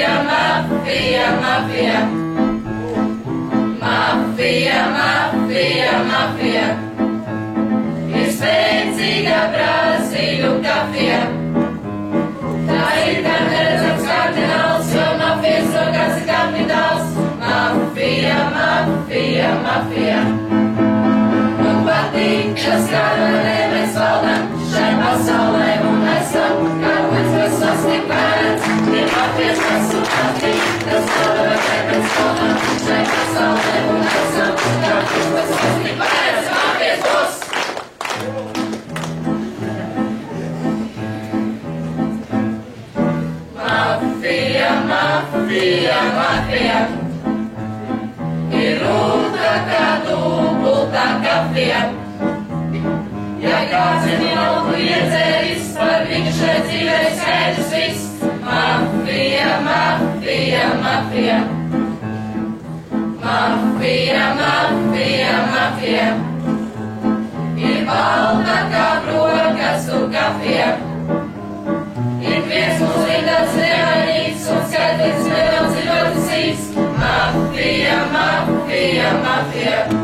Mafija, mafija, mafija. Mafija, mafija, mafija. Ir spēcīga Brazīļu kafija. Tā ir kā neredzams kardināls, jo mafijas rokās ir kapitāls. Mafija, mafija, mafija. Man patīk, tas karalē mēs valdam šai pasaulē un esam, kā līdz mēs sasniegts. Tie mafijas mēs patīk, tas karalē mēs valdam šai pasaulē un esam, kā līdz mēs sasniegts. Mafijas būs! Mafija, mafija, mafija. Ir rūta kā dubultā kafija. Ja kāds ir malku iedzēris, par viņu šeit dzīvē skaidrs viss. Mafija, mafija, mafija. Mafija, mafija, mafija. Ir balta kā brokastu kafija. Ir viens mūs rindās nevainīgs un skaidrs nedaudz ir ļoti sīks. Mafija, mafija, mafija.